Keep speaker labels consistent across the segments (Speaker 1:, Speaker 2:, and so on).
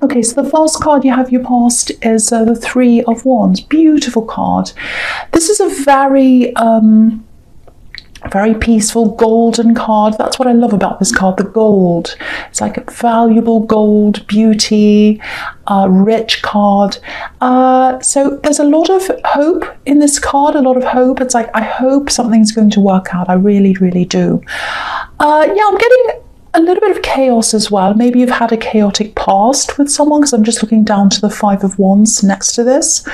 Speaker 1: Okay, so the first card you have your past is the Three of Wands. Beautiful card. This is a very very peaceful golden card. That's what I love about this card, the gold. It's like a valuable gold, beauty, rich card. So there's a lot of hope in this card, a lot of hope. It's like, I hope something's going to work out. I really, really do. Yeah, I'm getting a little bit of chaos as well. Maybe you've had a chaotic past with someone, because I'm just looking down to the Five of Wands next to this.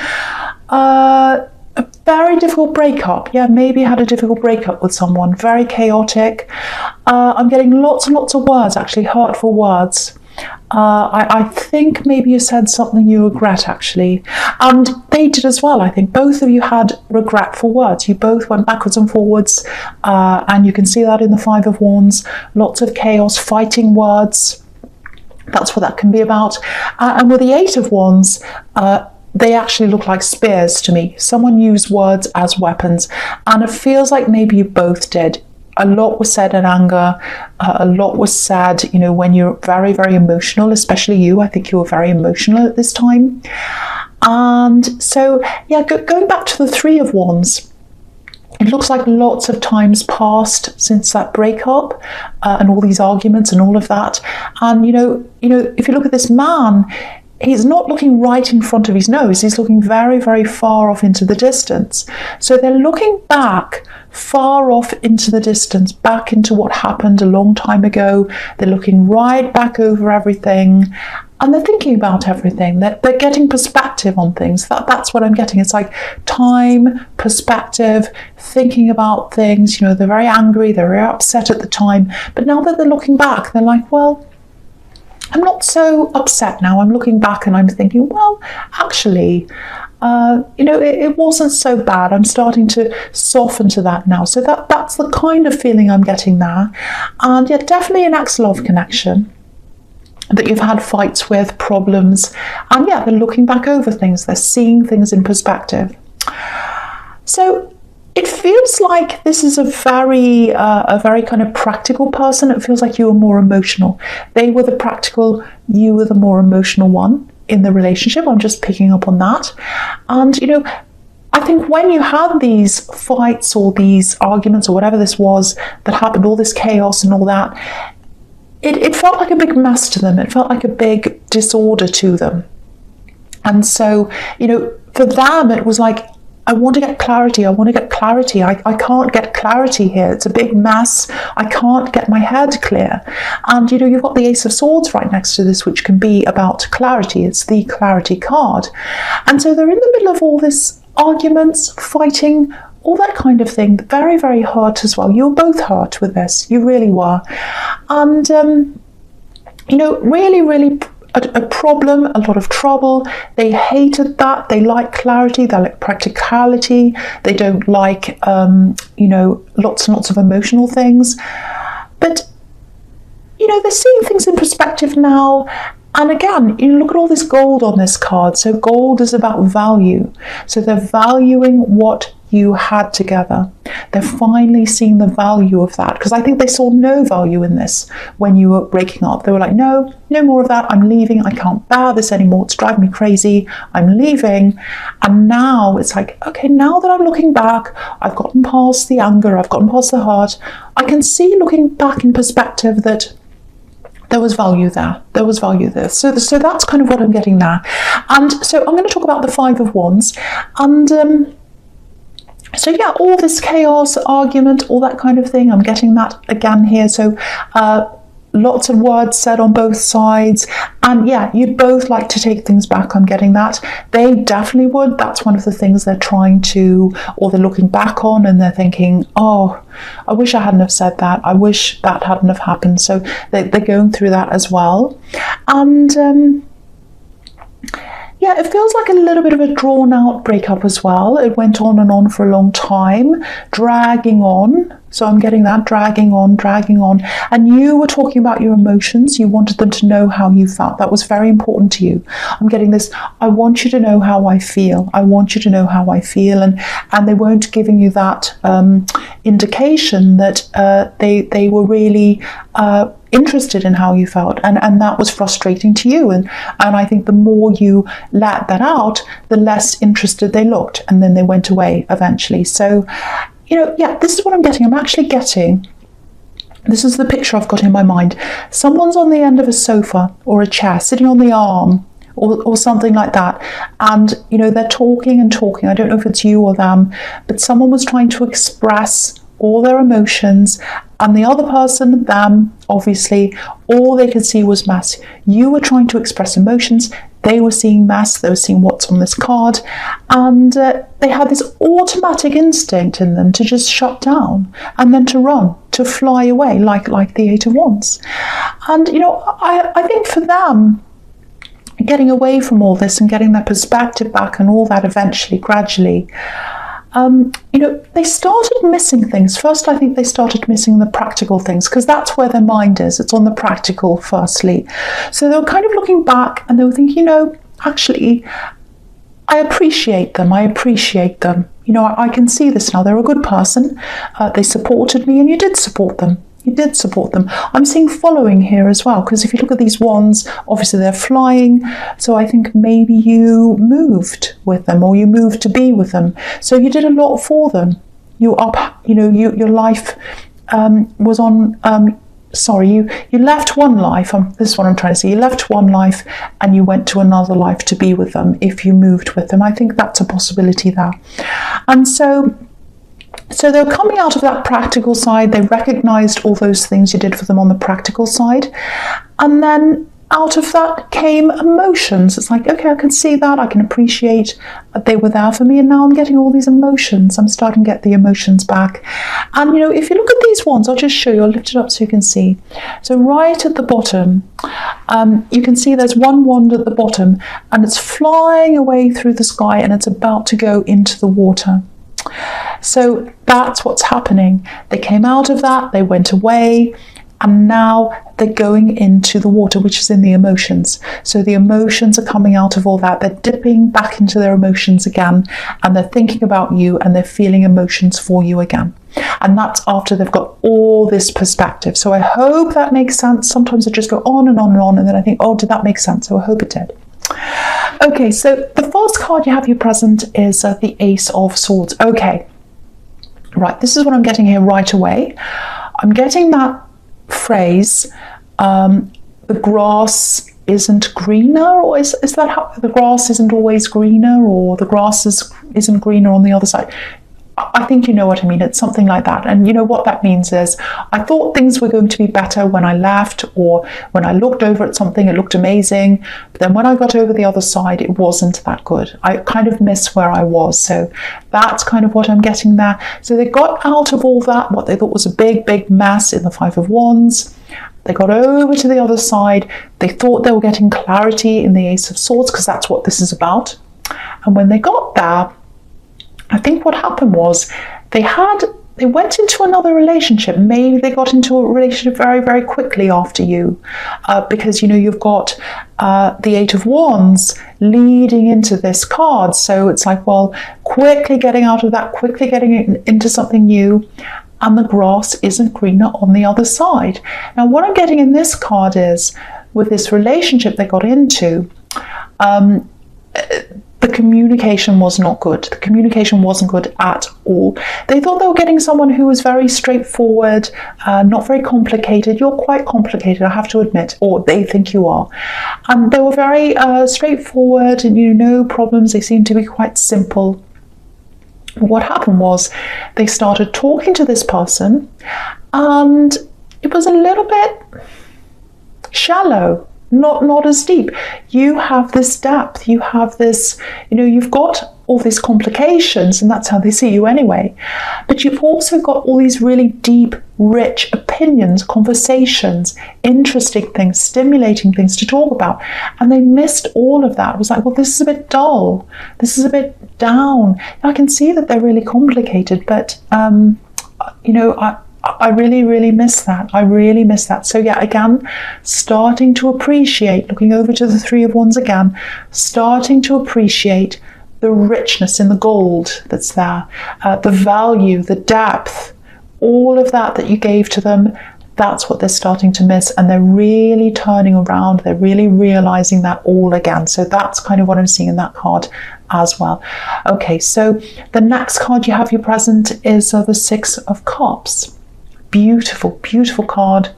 Speaker 1: A very difficult breakup. Yeah, maybe you had a difficult breakup with someone. Very chaotic. I'm getting lots and lots of words, actually, hurtful words. I think maybe you said something you regret, actually. And they did as well, I think. Both of you had regretful words. You both went backwards and forwards. And you can see that in the Five of Wands. Lots of chaos, fighting words. That's what that can be about. And with the Eight of Wands, they actually look like spears to me. Someone used words as weapons, and it feels like maybe you both did. A lot was said in anger. A lot was said, you know, when you're very, very emotional, especially you. I think you were very emotional at this time. And so, yeah, going back to the Three of Wands, it looks like lots of times passed since that breakup and all these arguments and all of that. And, you know, if you look at this man, he's not looking right in front of his nose. He's looking very, very far off into the distance. So they're looking back far off into the distance, back into what happened a long time ago. They're looking right back over everything, and they're thinking about everything. They're getting perspective on things. That's what I'm getting. It's like time, perspective, thinking about things. You know, they're very angry, they're very upset at the time. But now that they're looking back, they're like, well, I'm not so upset now. I'm looking back and I'm thinking, well, actually, you know, it wasn't so bad. I'm starting to soften to that now. So that's the kind of feeling I'm getting there. And yeah, definitely an ex-love connection that you've had fights with, problems. And yeah, they're looking back over things. They're seeing things in perspective. So it feels like this is a very kind of practical person. It feels like you were more emotional. They were the practical, you were the more emotional one in the relationship. I'm just picking up on that. And, you know, I think when you had these fights or these arguments or whatever this was that happened, all this chaos and all that, it felt like a big mess to them. It felt like a big disorder to them. And so, you know, for them, it was like, I want to get clarity. I want to get clarity. I can't get clarity here. It's a big mess. I can't get my head clear. And, you know, you've got the Ace of Swords right next to this, which can be about clarity. It's the clarity card. And so they're in the middle of all this arguments, fighting, all that kind of thing. Very, very hurt as well. You were both hurt with this. You really were. And, you know, really, really a problem, a lot of trouble. They hated that. They like clarity. They like practicality. They don't like, you know, lots and lots of emotional things. But, you know, they're seeing things in perspective now. And again, you look at all this gold on this card. So gold is about value. So they're valuing what you had together. They're finally seeing the value of that, because I think they saw no value in this when you were breaking up. They were like, no more of that. I'm leaving. I can't bear this anymore. It's driving me crazy. I'm leaving. And now it's like, okay, now that I'm looking back, I've gotten past the anger, I've gotten past the hurt. I can see, looking back in perspective, that there was value there. There was value there. So that's kind of what I'm getting there. And so I'm going to talk about the Five of Wands. And so yeah, all this chaos, argument, all that kind of thing, I'm getting that again here. So lots of words said on both sides. And yeah, you'd both like to take things back. I'm getting that. They definitely would. That's one of the things they're trying to, or they're looking back on and they're thinking, oh, I wish I hadn't have said that. I wish that hadn't have happened. So they're going through that as well. And yeah, it feels like a little bit of a drawn out breakup as well. It went on and on for a long time, dragging on. So I'm getting that, dragging on. And you were talking about your emotions. You wanted them to know how you felt. That was very important to you. I'm getting this, I want you to know how I feel. I want you to know how I feel. And they weren't giving you that indication that they were really interested in how you felt, and that was frustrating to you, and I think the more you let that out, the less interested they looked, and then they went away eventually. So, yeah, this is what I'm getting. I'm actually getting, this is the picture I've got in my mind. Someone's on the end of a sofa or a chair, sitting on the arm or something like that, and they're talking and talking. I don't know if it's you or them, but someone was trying to express all their emotions, and the other person, them, obviously, all they could see was mess. You were trying to express emotions, they were seeing mess, they were seeing what's on this card, and they had this automatic instinct in them to just shut down and then to run, to fly away, like the Eight of Wands. And I think for them, getting away from all this and getting their perspective back and all that eventually, gradually, they started missing things. First, I think they started missing the practical things, because that's where their mind is. It's on the practical, firstly. So they were kind of looking back and they were thinking, actually, I appreciate them. I can see this now. They're a good person. They supported me, and you did support them. I'm seeing following here as well, because if you look at these wands, obviously they're flying. So I think maybe you moved with them, or you moved to be with them. So you did a lot for them. Your life was on. You left one life. This is what I'm trying to say. You left one life and you went to another life to be with them. If you moved with them, I think that's a possibility there. And so they're coming out of that practical side. They recognized all those things you did for them on the practical side. And then out of that came emotions. It's like, okay, I can see that. I can appreciate that they were there for me. And now I'm getting all these emotions. I'm starting to get the emotions back. And, if you look at these ones, I'll just show you. I'll lift it up so you can see. So right at the bottom, you can see there's one wand at the bottom, and it's flying away through the sky, and it's about to go into the water. So that's what's happening. They came out of that, they went away, and now they're going into the water, which is in the emotions. So the emotions are coming out of all that. They're dipping back into their emotions again, and they're thinking about you, and they're feeling emotions for you again. And that's after they've got all this perspective. So I hope that makes sense. Sometimes I just go on and on and on, and then I think, oh, did that make sense? So I hope it did. Okay, so the first card you have here present is the Ace of Swords. Okay, right, this is what I'm getting here right away. I'm getting that phrase, the grass isn't greener, or is that how the grass isn't always greener, or the grass isn't greener on the other side? I think you know what I mean. It's something like that. And what that means is, I thought things were going to be better when I left, or when I looked over at something, it looked amazing. But then when I got over the other side, it wasn't that good. I kind of miss where I was. So that's kind of what I'm getting there. So they got out of all that, what they thought was a big, big mess in the Five of Wands. They got over to the other side. They thought they were getting clarity in the Ace of Swords, because that's what this is about. And when they got there, I think what happened was they went into another relationship. Maybe they got into a relationship very, very quickly after you, because you've got the Eight of Wands leading into this card. So it's like, well, quickly getting out of that, quickly getting into something new, and the grass isn't greener on the other side. Now, what I'm getting in this card is, with this relationship they got into, the communication was not good. The communication wasn't good at all. They thought they were getting someone who was very straightforward, not very complicated. You're quite complicated, I have to admit, or they think you are. And they were very straightforward, and no problems. They seemed to be quite simple. What happened was, they started talking to this person, and it was a little bit shallow. Not as deep. You have this depth, you have this, you've got all these complications, and that's how they see you anyway. But you've also got all these really deep, rich opinions, conversations, interesting things, stimulating things to talk about. And they missed all of that. It was like, well, this is a bit dull. This is a bit down. I can see that they're really complicated, but, I really, really miss that. I really miss that. So yeah, again, starting to appreciate, looking over to the Three of Wands again, starting to appreciate the richness in the gold that's there, the value, the depth, all of that you gave to them. That's what they're starting to miss, and they're really turning around. They're really realizing that all again. So that's kind of what I'm seeing in that card as well. Okay, so the next card you have your present is the Six of Cups. Beautiful, beautiful card.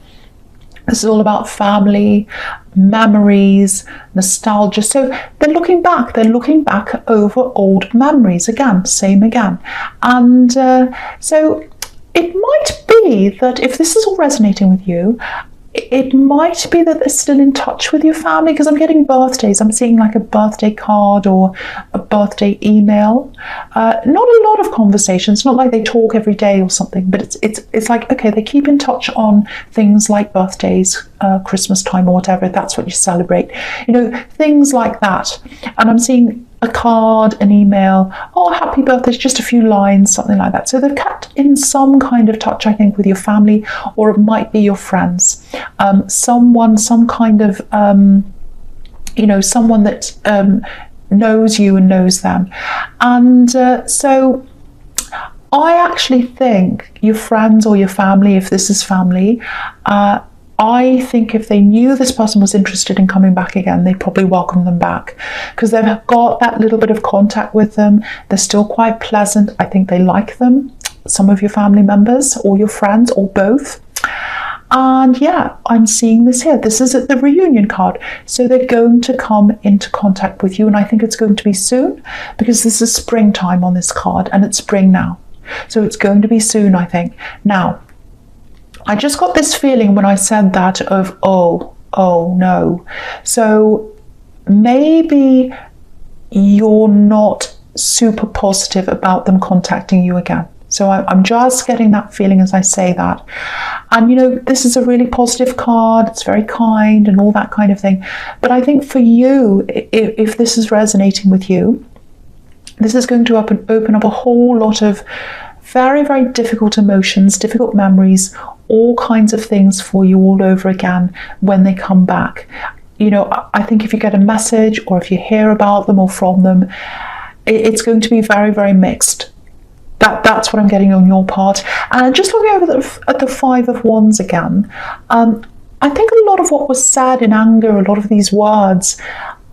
Speaker 1: This is all about family, memories, nostalgia. So they're looking back over old memories again, same again. And so it might be that if this is all resonating with you, it might be that they're still in touch with your family, because I'm getting birthdays. I'm seeing like a birthday card or a birthday email. Not a lot of conversations, not like they talk every day or something, but it's like, okay, they keep in touch on things like birthdays, Christmas time or whatever, if that's what you celebrate. You know, things like that. And I'm seeing a card, an email, oh, happy birthday, just a few lines, something like that. So they've kept in some kind of touch, I think, with your family, or it might be your friends. Some kind of, someone that knows you and knows them. And so I actually think your friends or your family, if this is family, I think if they knew this person was interested in coming back again, they'd probably welcome them back, because they've got that little bit of contact with them. They're still quite pleasant. I think they like them, some of your family members or your friends or both. And yeah, I'm seeing this here. This is the reunion card. So they're going to come into contact with you, and I think it's going to be soon, because this is springtime on this card, and it's spring now. So it's going to be soon, I think. Now, I just got this feeling when I said that of, oh no. So maybe you're not super positive about them contacting you again. So I'm just getting that feeling as I say that. And this is a really positive card. It's very kind and all that kind of thing. But I think for you, if this is resonating with you, this is going to open up a whole lot of very, very difficult emotions, difficult memories, all kinds of things for you all over again when they come back. I think if you get a message or if you hear about them or from them, it's going to be very, very mixed. That's what I'm getting on your part. And just looking over at the Five of Wands again, I think a lot of what was said in anger, a lot of these words,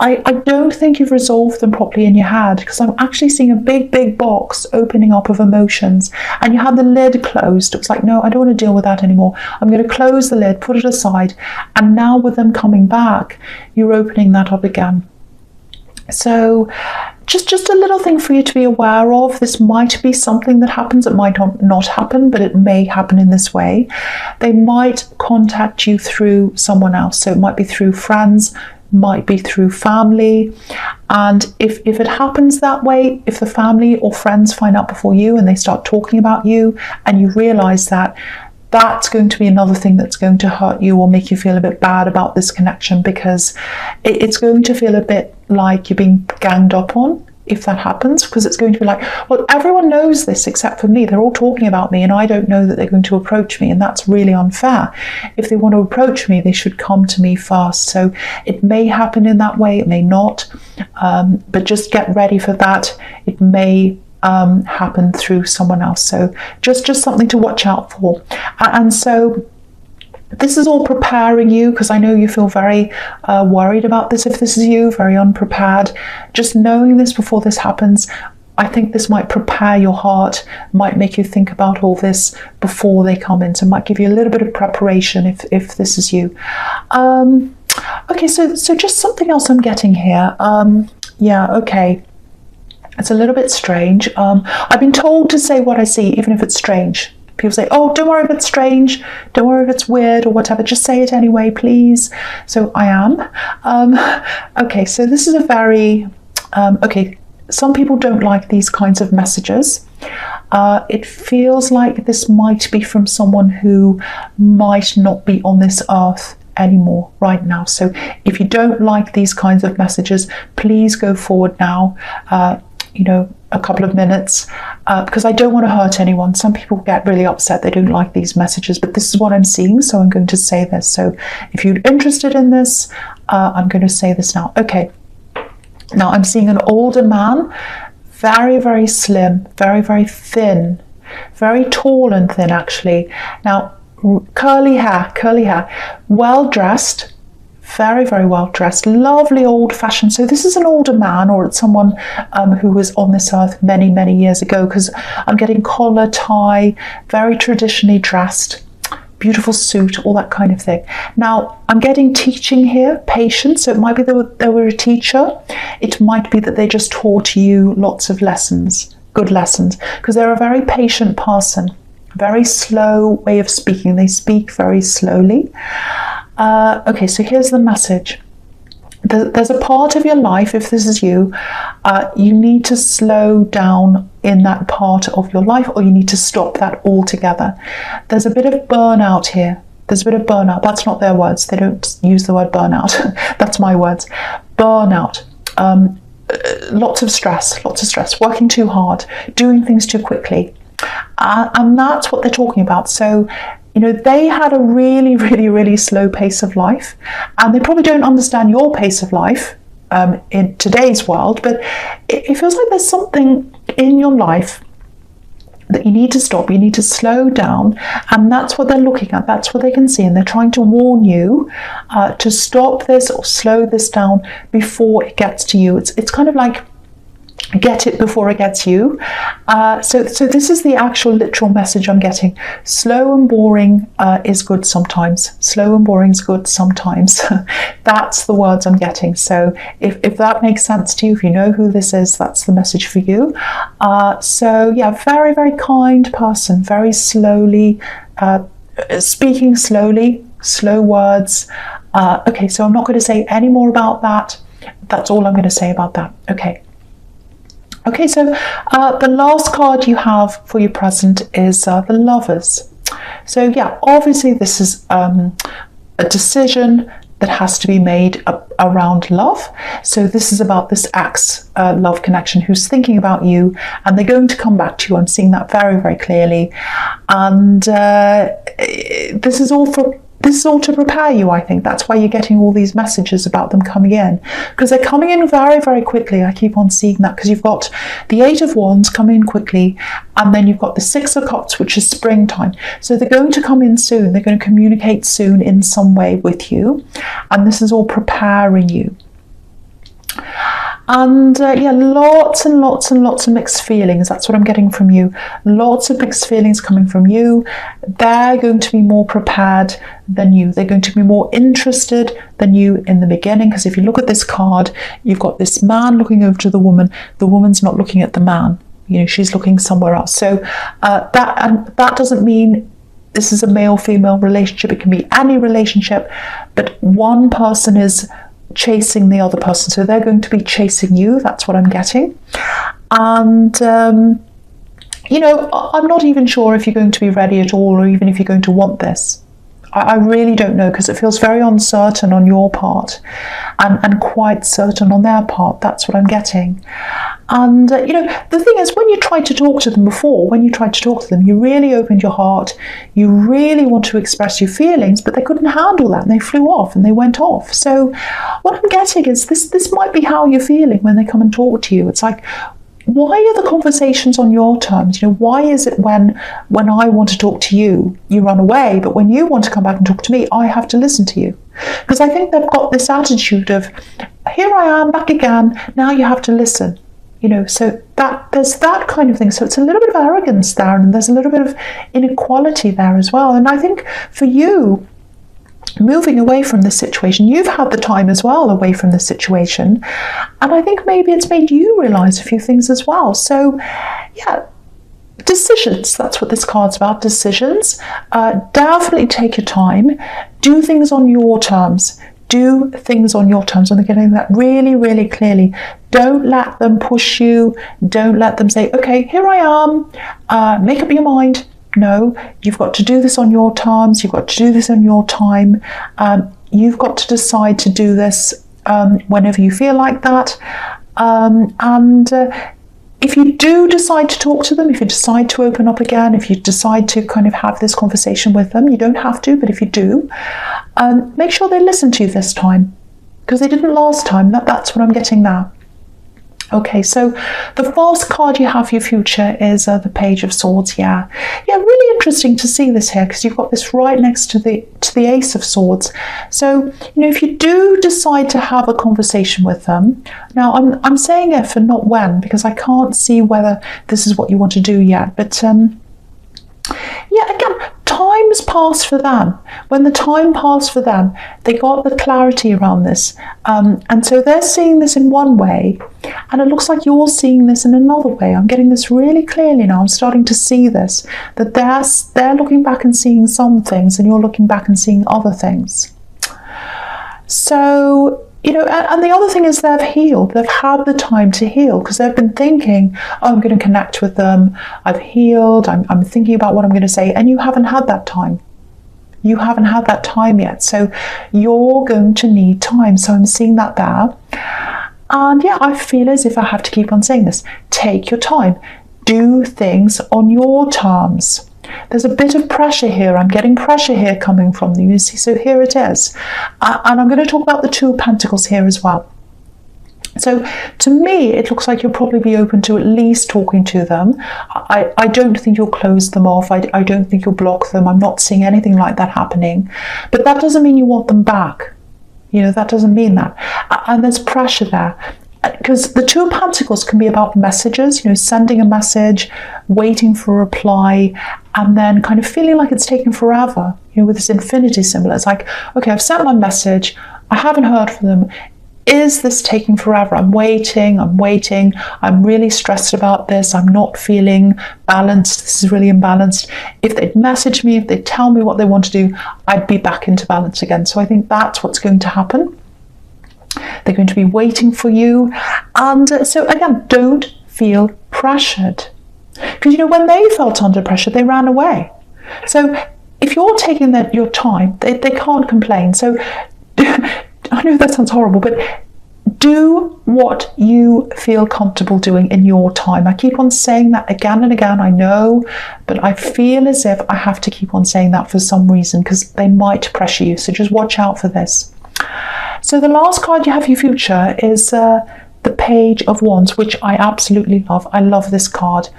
Speaker 1: I don't think you've resolved them properly in your head, because I'm actually seeing a big, big box opening up of emotions, and you had the lid closed. It was like, no, I don't want to deal with that anymore. I'm going to close the lid, put it aside. And now with them coming back, you're opening that up again. So just a little thing for you to be aware of. This might be something that happens. It might not happen, but it may happen in this way. They might contact you through someone else. So it might be through friends, might be through family. And if it happens that way, if the family or friends find out before you and they start talking about you and you realize that, that's going to be another thing that's going to hurt you or make you feel a bit bad about this connection, because it's going to feel a bit like you're being ganged up on if that happens, because it's going to be like, well, everyone knows this except for me. They're all talking about me and I don't know that they're going to approach me, and that's really unfair. If they want to approach me, they should come to me first. So it may happen in that way, it may not, but just get ready for that. It may happen through someone else. So just something to watch out for. And so this is all preparing you, because I know you feel very worried about this if this is you, very unprepared. Just knowing this before this happens, I think this might prepare your heart, might make you think about all this before they come in. So it might give you a little bit of preparation if this is you. Okay, so just something else I'm getting here. Yeah, okay. It's a little bit strange. I've been told to say what I see, even if it's strange. People say, oh, don't worry if it's strange, don't worry if it's weird or whatever, just say it anyway, please. So I am. Okay, so this is a very, okay, some people don't like these kinds of messages. It feels like this might be from someone who might not be on this earth anymore right now. So if you don't like these kinds of messages, please go forward now. A couple of minutes, because I don't want to hurt anyone. Some people get really upset, they don't like these messages, but this is what I'm seeing, so I'm going to say this. So if you're interested in this, I'm going to say this now. Okay, now I'm seeing an older man, very, very slim, very, very thin, very tall and thin actually. Now curly hair, well dressed, very, very well dressed, lovely old fashioned. So this is an older man, or it's someone who was on this earth many, many years ago, because I'm getting collar, tie, very traditionally dressed, beautiful suit, all that kind of thing. Now, I'm getting teaching here, patience. So it might be that they were a teacher. It might be that they just taught you lots of lessons, good lessons, because they're a very patient person, very slow way of speaking. They speak very slowly. Okay, so here's the message. There's a part of your life, if this is you, you need to slow down in that part of your life, or you need to stop that altogether. There's a bit of burnout here. There's a bit of burnout. That's not their words. They don't use the word burnout. That's my words. Burnout. Lots of stress, working too hard, doing things too quickly. And that's what they're talking about. So, they had a really, really, really slow pace of life, and they probably don't understand your pace of life in today's world, but it feels like there's something in your life that you need to stop, you need to slow down, and that's what they're looking at, that's what they can see, and they're trying to warn you to stop this or slow this down before it gets to you. It's kind of like, get it before it gets you. So this is the actual literal message I'm getting. Slow and boring is good sometimes. Slow and boring is good sometimes. That's the words I'm getting. So if that makes sense to you, if you know who this is, that's the message for you. So yeah, very, very kind person, very slowly, speaking slowly, slow words. Okay, so I'm not going to say any more about that. That's all I'm going to say about that. Okay, so the last card you have for your present is the Lovers. So yeah, obviously this is a decision that has to be made around love. So this is about this ex-love connection who's thinking about you, and they're going to come back to you. I'm seeing that very, very clearly. And this is all to prepare you, I think. That's why you're getting all these messages about them coming in, because they're coming in very, very quickly. I keep on seeing that, because you've got the Eight of Wands coming in quickly, and then you've got the Six of Cups, which is springtime. So they're going to come in soon. They're going to communicate soon in some way with you, and this is all preparing you. And yeah, lots and lots and lots of mixed feelings. That's what I'm getting from you. Lots of mixed feelings coming from you. They're going to be more prepared than you. They're going to be more interested than you in the beginning. Because if you look at this card, you've got this man looking over to the woman. The woman's not looking at the man. She's looking somewhere else. So that doesn't mean this is a male-female relationship. It can be any relationship, but one person is chasing the other person, so they're going to be chasing you. That's what I'm getting. And I'm not even sure if you're going to be ready at all, or even if you're going to want this. I really don't know, because it feels very uncertain on your part, and quite certain on their part. That's what I'm getting. And the thing is, when you tried to talk to them before, you really opened your heart, you really want to express your feelings, but they couldn't handle that, and they flew off and they went off. So what I'm getting is this might be how you're feeling when they come and talk to you. It's like, why are the conversations on your terms? Why is it when I want to talk to you, you run away, but when you want to come back and talk to me, I have to listen to you? Because I think they've got this attitude of, here I am, back again, now you have to listen. So that there's that kind of thing. So it's a little bit of arrogance there, and there's a little bit of inequality there as well. And I think for you, moving away from this situation, you've had the time as well away from the situation, and I think maybe it's made you realize a few things as well. So yeah, decisions, that's what this card's about. Decisions. Definitely take your time, do things on your terms. And they're getting that really, really clearly. Don't let them push you. Don't let them say, okay, here I am, make up your mind. No, you've got to do this on your terms. You've got to do this on your time. You've got to decide to do this whenever you feel like that. If you do decide to talk to them, if you decide to open up again, if you decide to kind of have this conversation with them, you don't have to, but if you do, make sure they listen to you this time, because they didn't last time. That's what I'm getting now. Okay, so the false card you have for your future is the Page of Swords. Yeah, really interesting to see this here because you've got this right next to the Ace of Swords. So, if you do decide to have a conversation with them, now I'm saying if and not when, because I can't see whether this is what you want to do yet, but again, time's passed for them. When the time passed for them, they got the clarity around this. And so they're seeing this in one way, and it looks like you're seeing this in another way. I'm getting this really clearly now. I'm starting to see this, that they're looking back and seeing some things, and you're looking back and seeing other things. So, and the other thing is they've healed. They've had the time to heal because they've been thinking, I'm going to connect with them. I've healed. I'm thinking about what I'm going to say. And you haven't had that time. You haven't had that time yet. So you're going to need time. So I'm seeing that there. And I feel as if I have to keep on saying this. Take your time. Do things on your terms. There's a bit of pressure here. I'm getting pressure here coming from you. You see, so here it is. And I'm going to talk about the Two of Pentacles here as well. So to me, it looks like you'll probably be open to at least talking to them. I don't think you'll close them off. I don't think you'll block them. I'm not seeing anything like that happening. But that doesn't mean you want them back. That doesn't mean that. And there's pressure there. Because the Two of Pentacles can be about messages, sending a message, waiting for a reply, and then kind of feeling like it's taken forever, with this infinity symbol. It's like, okay, I've sent my message, I haven't heard from them. Is this taking forever? I'm waiting, I'm really stressed about this, I'm not feeling balanced, this is really imbalanced. If they'd message me, if they'd tell me what they want to do, I'd be back into balance again. So I think that's what's going to happen. They're going to be waiting for you. And so again, don't feel pressured. Because when they felt under pressure, they ran away. So if you're taking your time, they can't complain. So I know that sounds horrible, but do what you feel comfortable doing in your time. I keep on saying that again and again, I know, but I feel as if I have to keep on saying that for some reason because they might pressure you. So just watch out for this. So the last card you have for your future is the Page of Wands, which I absolutely love. I love this card.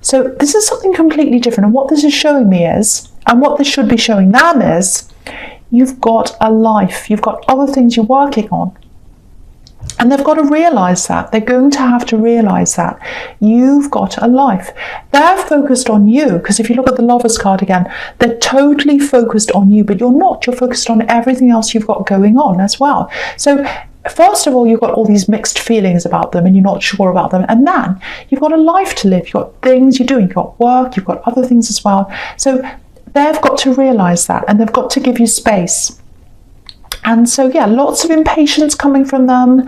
Speaker 1: So this is something completely different. And what this is showing me is, and what this should be showing them is, you've got a life. You've got other things you're working on. And they've got to realise that. They're going to have to realise that. You've got a life. They're focused on you, because if you look at the Lovers card again, they're totally focused on you, but you're not. You're focused on everything else you've got going on as well. So first of all, you've got all these mixed feelings about them and you're not sure about them. And then you've got a life to live. You've got things you're doing. You've got work. You've got other things as well. So they've got to realise that, and they've got to give you space. And so, lots of impatience coming from them. Do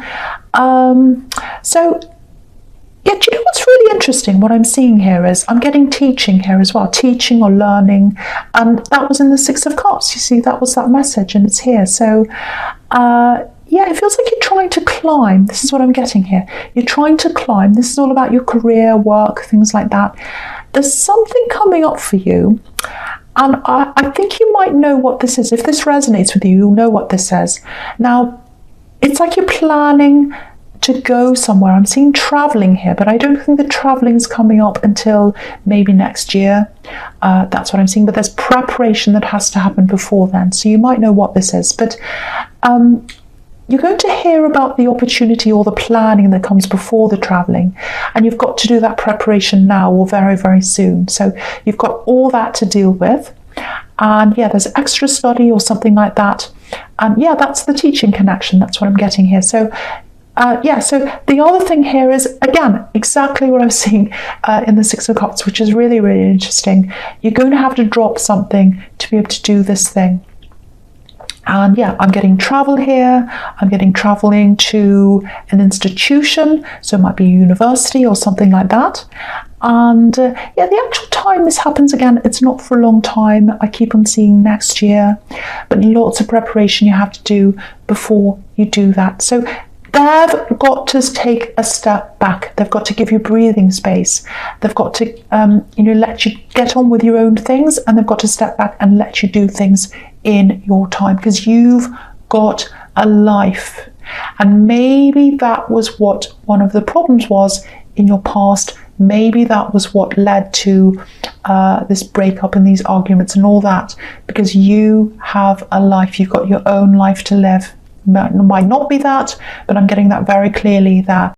Speaker 1: you know what's really interesting? What I'm seeing here is I'm getting teaching here as well, teaching or learning. And that was in the Six of Cups. You see, that was that message, and it's here. So, it feels like you're trying to climb. This is what I'm getting here. You're trying to climb. This is all about your career, work, things like that. There's something coming up for you. And I think you might know what this is. If this resonates with you, you'll know what this says. Now, it's like you're planning to go somewhere. I'm seeing traveling here, but I don't think the traveling is coming up until maybe next year. That's what I'm seeing. But there's preparation that has to happen before then. So you might know what this is. But you're going to hear about the opportunity or the planning that comes before the traveling, and you've got to do that preparation now or very, very soon. So you've got all that to deal with, and there's extra study or something like that. And that's the teaching connection. That's what I'm getting here. So so the other thing here is, again, exactly what I'm seeing in the Six of Cups, which is really, really interesting. You're going to have to drop something to be able to do this thing. And I'm getting travel here. I'm getting traveling to an institution. So it might be a university or something like that. And the actual time this happens, again, it's not for a long time. I keep on seeing next year, but lots of preparation you have to do before you do that. So they've got to take a step back. They've got to give you breathing space. They've got to, let you get on with your own things, and they've got to step back and let you do things in your time, because you've got a life. And maybe that was what one of the problems was in your past maybe that was what led to this breakup and these arguments and all that, because you have a life, you've got your own life to live. Might not be that, but I'm getting that very clearly, that